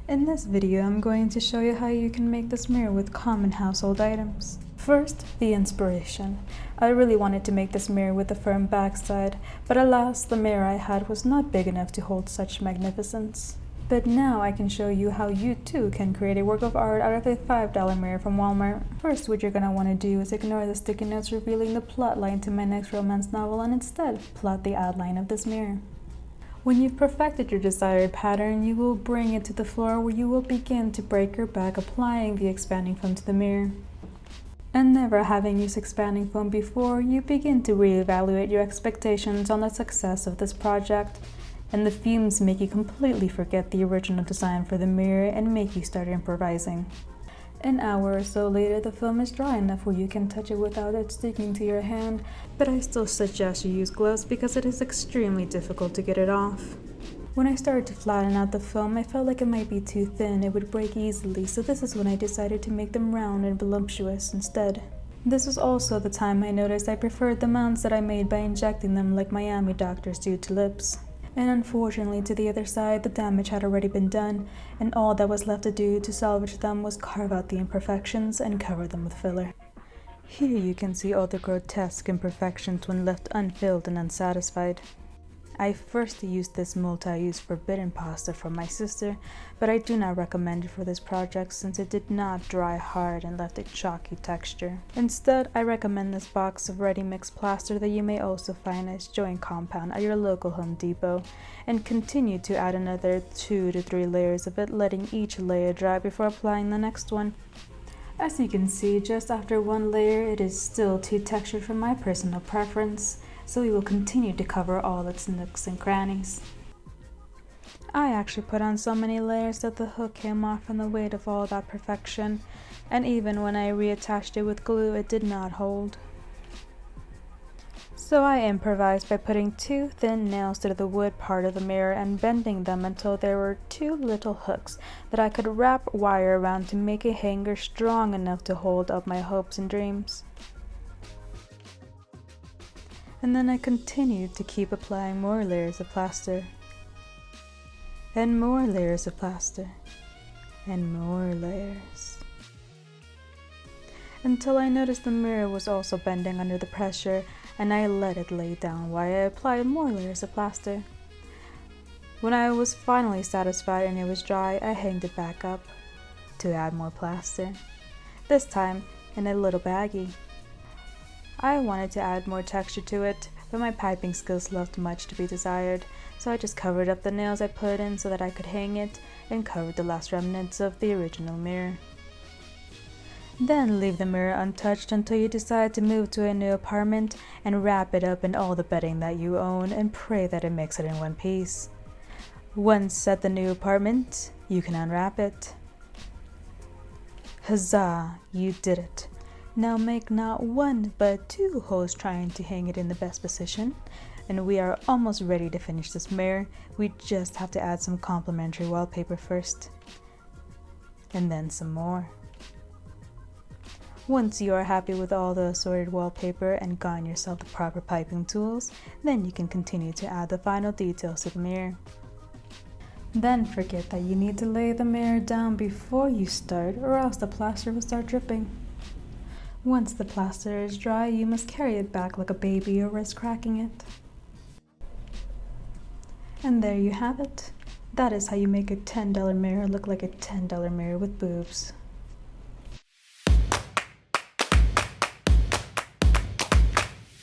In this video, I'm going to show you how you can make this mirror with common household items. First, the inspiration. I really wanted to make this mirror with a firm backside, but alas, the mirror I had was not big enough to hold such magnificence. But now I can show you how you too can create a work of art out of a $5 mirror from Walmart. First, what you're going to want to do is ignore the sticky notes revealing the plot line to my next romance novel and instead plot the outline of this mirror. When you've perfected your desired pattern, you will bring it to the floor where you will begin to break your back applying the expanding foam to the mirror. And never having used expanding foam before, you begin to reevaluate your expectations on the success of this project. And the fumes make you completely forget the original design for the mirror and make you start improvising. An hour or so later, the film is dry enough where you can touch it without it sticking to your hand, but I still suggest you use gloves because it is extremely difficult to get it off. When I started to flatten out the film, I felt like it might be too thin, it would break easily, so this is when I decided to make them round and voluptuous instead. This was also the time I noticed I preferred the mounts that I made by injecting them like Miami doctors do to lips. And unfortunately, to the other side, the damage had already been done, and all that was left to do to salvage them was carve out the imperfections and cover them with filler. Here you can see all the grotesque imperfections when left unfilled and unsatisfied. I first used this multi-use forbidden pasta from my sister, but I do not recommend it for this project since it did not dry hard and left a chalky texture. Instead, I recommend this box of ready mixed plaster that you may also find as joint compound at your local Home Depot, and continue to add another 2 to 3 layers of it, letting each layer dry before applying the next one. As you can see, just after one layer, it is still too textured for my personal preference, so we will continue to cover all its nooks and crannies. I actually put on so many layers that the hook came off from the weight of all that perfection, and even when I reattached it with glue, it did not hold. So I improvised by putting 2 thin nails to the wood part of the mirror and bending them until there were 2 little hooks that I could wrap wire around to make a hanger strong enough to hold up my hopes and dreams. And then I continued to keep applying more layers of plaster, and more layers of plaster, and more layers, until I noticed the mirror was also bending under the pressure, and I let it lay down while I applied more layers of plaster. When I was finally satisfied and it was dry, I hanged it back up to add more plaster, this time in a little baggie. I wanted to add more texture to it, but my piping skills left much to be desired, so I just covered up the nails I put in so that I could hang it, and covered the last remnants of the original mirror. Then leave the mirror untouched until you decide to move to a new apartment, and wrap it up in all the bedding that you own and pray that it makes it in one piece. Once at the new apartment, you can unwrap it. Huzzah, you did it! Now make not 1 but 2 holes trying to hang it in the best position, and we are almost ready to finish this mirror. We just have to add some complimentary wallpaper first, and then some more. Once you are happy with all the assorted wallpaper and gotten yourself the proper piping tools, then you can continue to add the final details to the mirror. Then forget that you need to lay the mirror down before you start, or else the plaster will start dripping. Once the plaster is dry, you must carry it back like a baby or risk cracking it. And there you have it. That is how you make a $10 mirror look like a $10 mirror with boobs.